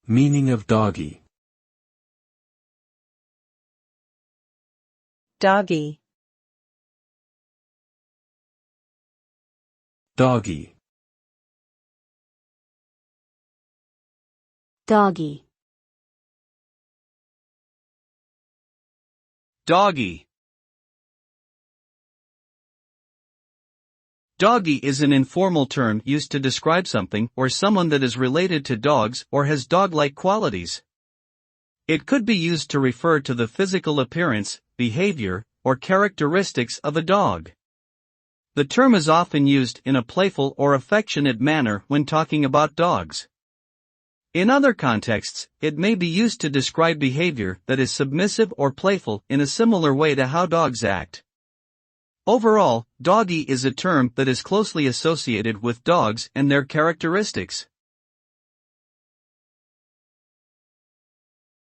Meaning of doggy. Doggy. Doggy. Doggy. Doggy. Doggy is an informal term used to describe something or someone that is related to dogs or has dog-like qualities. It could be used to refer to the physical appearance, behavior, or characteristics of a dog. The term is often used in a playful or affectionate manner when talking about dogs. In other contexts, it may be used to describe behavior that is submissive or playful in a similar way to how dogs act. Overall, doggy is a term that is closely associated with dogs and their characteristics.